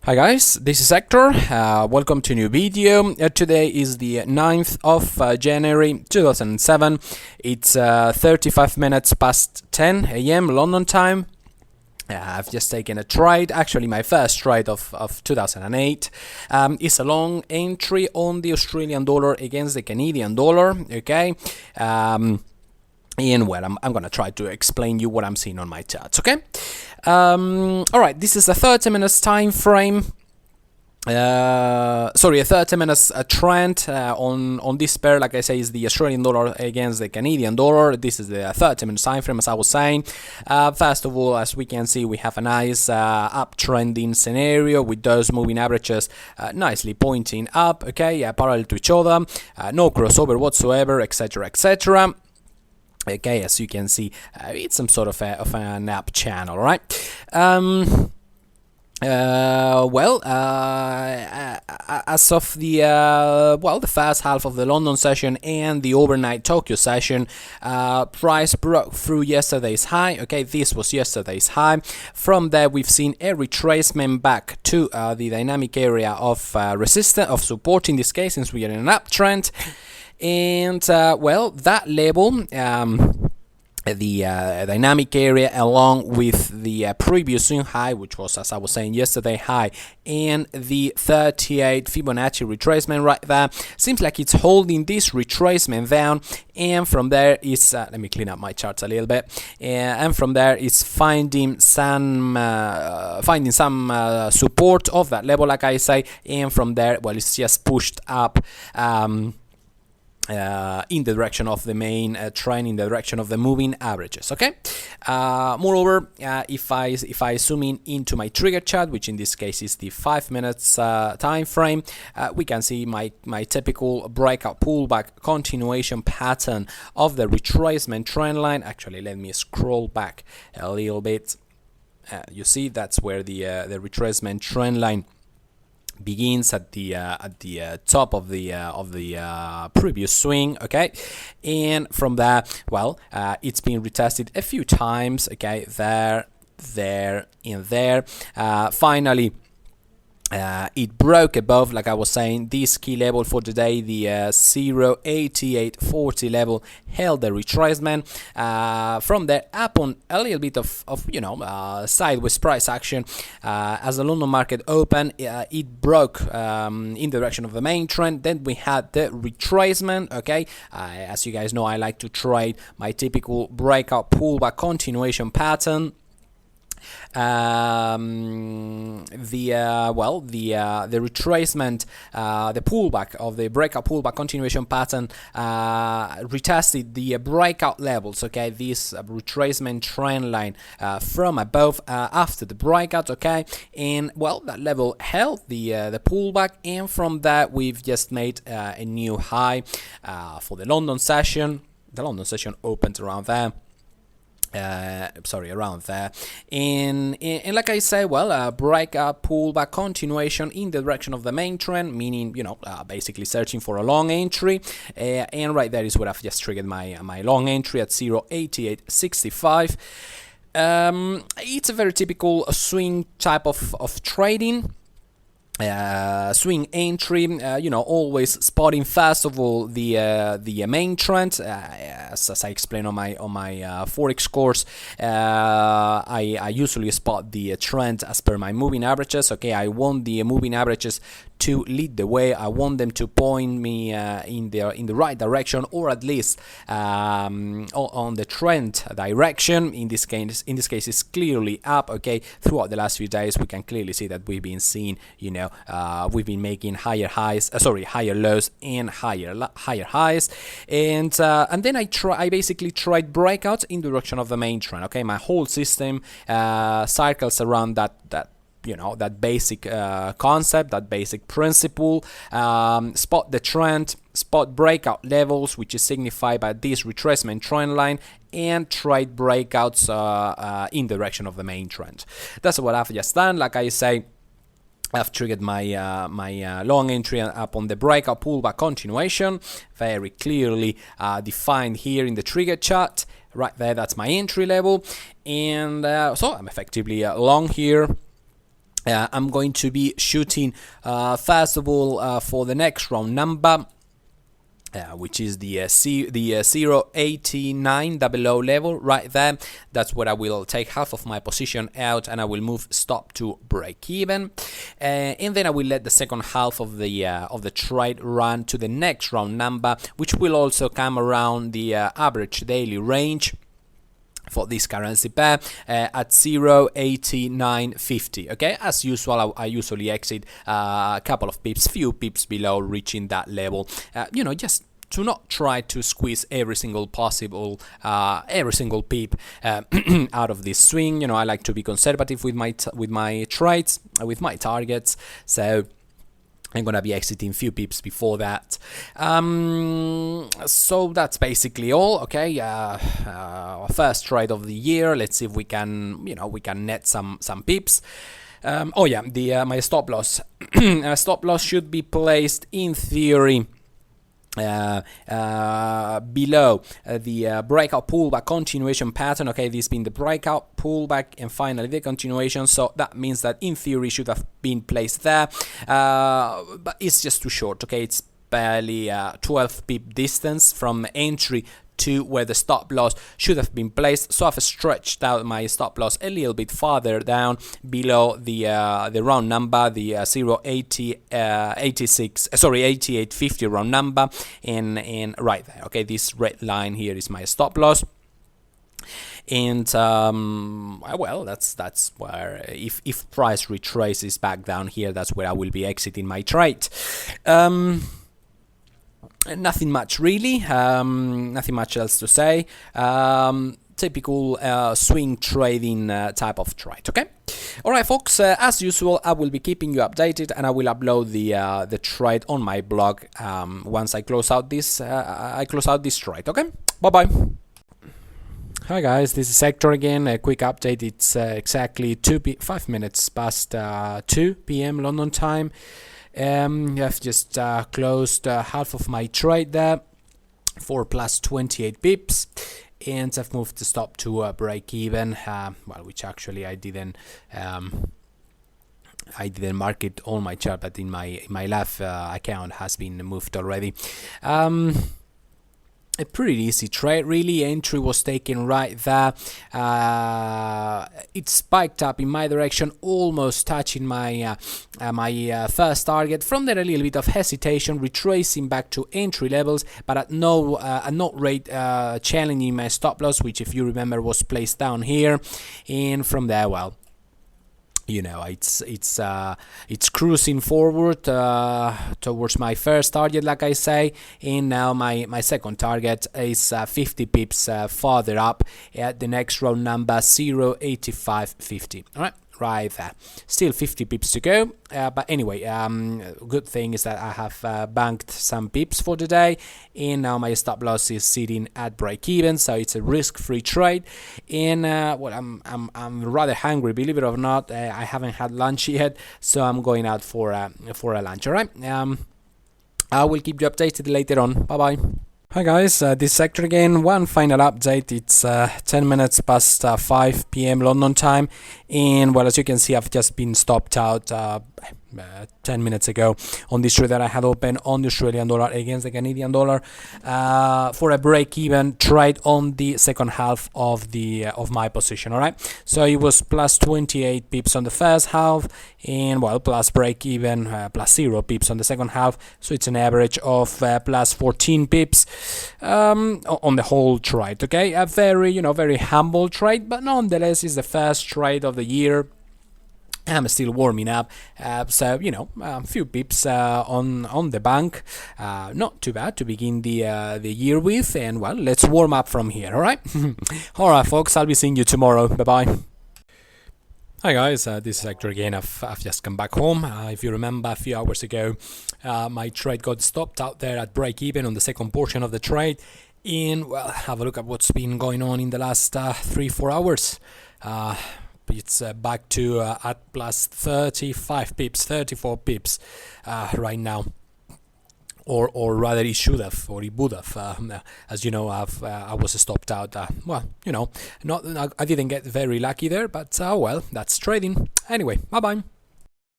Hi guys, this is Hector. Welcome to a new video. Today is the 9th of January 2007. It's 35 minutes past 10 a.m. London time. I've just taken a trade, actually my first trade of 2008. It's a long entry on the Australian dollar against the Canadian dollar, okay? And well, I'm gonna try to explain you what I'm seeing on my charts, okay? Alright, this is a 30 minutes time frame. A 30 minutes trend on this pair, like I say, is the Australian dollar against the Canadian dollar. This is the 30 minutes time frame, as I was saying. First of all, as we can see, we have a nice uptrending scenario with those moving averages nicely pointing up, okay, parallel to each other, no crossover whatsoever, etc., etc. Okay, as you can see, it's some sort of an up channel, right? As of the the first half of the London session and the overnight Tokyo session, price broke through yesterday's high. Okay, this was yesterday's high. From there, we've seen a retracement back to the dynamic area of resistance, of support in this case, since we are in an uptrend. And that level, the dynamic area, along with the previous swing high, which was, as I was saying, yesterday high, and the 38 Fibonacci retracement right there, seems like it's holding this retracement down, and from there is let me clean up my charts a little bit, and from there is finding some support of that level, like I say, and from there, well, it's just pushed up in the direction of the main trend, in the direction of the moving averages, okay? Moreover, if I zoom into my trigger chart, which in this case is the 5 minutes time frame, we can see my typical breakout pullback continuation pattern of the retracement trend line. Actually, let me scroll back a little bit. You see, that's where the retracement trend line begins at the top of the previous swing, okay, and from there, it's been retested a few times, okay, there, and there. Finally, it broke above, like I was saying, this key level for today, the 0.8840 level, held the retracement. From there, up on a little bit of sideways price action, as the London market opened, it broke in the direction of the main trend. Then we had the retracement, okay. As you guys know, I like to trade my typical breakout pullback continuation pattern. The retracement, the pullback of the breakout pullback continuation pattern retested the breakout levels, okay, this retracement trend line from above after the breakout, okay, and that level held the pullback, and from that we've just made a new high for the London session. The London session opened around there. Around there, and like I say, breakout pullback continuation in the direction of the main trend, meaning basically searching for a long entry, and right there is where I've just triggered my long entry at 0.8865. It's a very typical swing type of trading. Swing entry, always spotting first of all the main trend, as I explained on my forex course. I usually spot the trend as per my moving averages. Okay, I want the moving averages to lead the way. I want them to point me in the right direction, or at least on the trend direction. In this case, it's clearly up. Okay, throughout the last few days, we can clearly see that we've been seeing, we've been making higher lows and higher highs, and then I basically tried breakouts in the direction of the main trend. Okay, my whole system circles around that basic concept, that basic principle. Spot the trend, spot breakout levels, which is signified by this retracement trend line, and trade breakouts in the direction of the main trend. That's what I've just done. Like I say, I've triggered my long entry up on the breakout pullback continuation, very clearly defined here in the trigger chart. Right there, that's my entry level, and so I'm effectively long here. I'm going to be shooting first of all for the next round number, which is the 0.89 double level right there. That's where I will take half of my position out, and I will move stop to break even, and then I will let the second half of the trade run to the next round number, which will also come around the average daily range for this currency pair at 0.8950. Okay, as usual, I usually exit a couple of pips, few pips below reaching that level. Just to not try to squeeze every single pip out of this swing. I like to be conservative with my trades, with my targets. So I'm gonna be exiting few pips before that. So that's basically all. Okay, first trade of the year. Let's see if we can, net some pips. My stop loss. Stop loss should be placed in theory below the breakout pullback continuation pattern. Okay, this being the breakout pullback and finally the continuation, so that means that in theory should have been placed there, but it's just too short. Okay, it's barely 12 pip distance from entry to where the stop loss should have been placed, so I've stretched out my stop loss a little bit farther down below the round number, the 8850 round number, and right there. Okay, this red line here is my stop loss. And that's where, if price retraces back down here, that's where I will be exiting my trade. Nothing much really, nothing much else to say. Typical swing trading type of trade. Okay, all right, folks. As usual, I will be keeping you updated, and I will upload the trade on my blog once I close out this trade. Okay, bye bye. Hi guys, this is Hector again. A quick update. It's exactly 5 minutes past 2 p.m. London time. I've just closed half of my trade there for plus 28 pips, and I've moved the stop to break even. Which actually I didn't mark it on my chart, but in my live account has been moved already. A pretty easy trade, really. Entry was taken right there. It spiked up in my direction, almost touching my first target. From there, a little bit of hesitation, retracing back to entry levels, but at no rate challenging my stop loss, which, if you remember, was placed down here. And from there, it's cruising forward towards my first target, like I say, and now my second target is 50 pips farther up at the next round number, 0.8550. All right, right there. Still 50 pips to go, but anyway, good thing is that I have banked some pips for today, and now my stop loss is sitting at break even, so it's a risk-free trade. And I'm rather hungry, believe it or not. I haven't had lunch yet, so I'm going out for a lunch. All right, I will keep you updated later on. Bye bye. Hi guys, this is Hector again. One final update. It's 10 minutes past 5 p.m. London time, and as you can see, I've just been stopped out 10 minutes ago on this trade that I had open on the Australian dollar against the Canadian dollar for a break-even trade on the second half of my position. All right, so it was plus 28 pips on the first half, and plus break-even plus 0 pips on the second half. So it's an average of plus 14 pips on the whole trade. Okay, a very humble trade, but nonetheless is the first trade of the year. I'm still warming up, so a few pips on the bank, not too bad to begin the year with, and let's warm up from here. All right, all right, folks. I'll be seeing you tomorrow. Bye bye. Hi guys, this is Hector again. I've just come back home. If you remember, a few hours ago, my trade got stopped out there at break even on the second portion of the trade. And have a look at what's been going on in the last 3-4 hours. It's back to at plus 35 pips, 34 pips right now. Or rather, it should have, or it would have. As you know, I was stopped out. I didn't get very lucky there, but that's trading. Anyway, bye bye.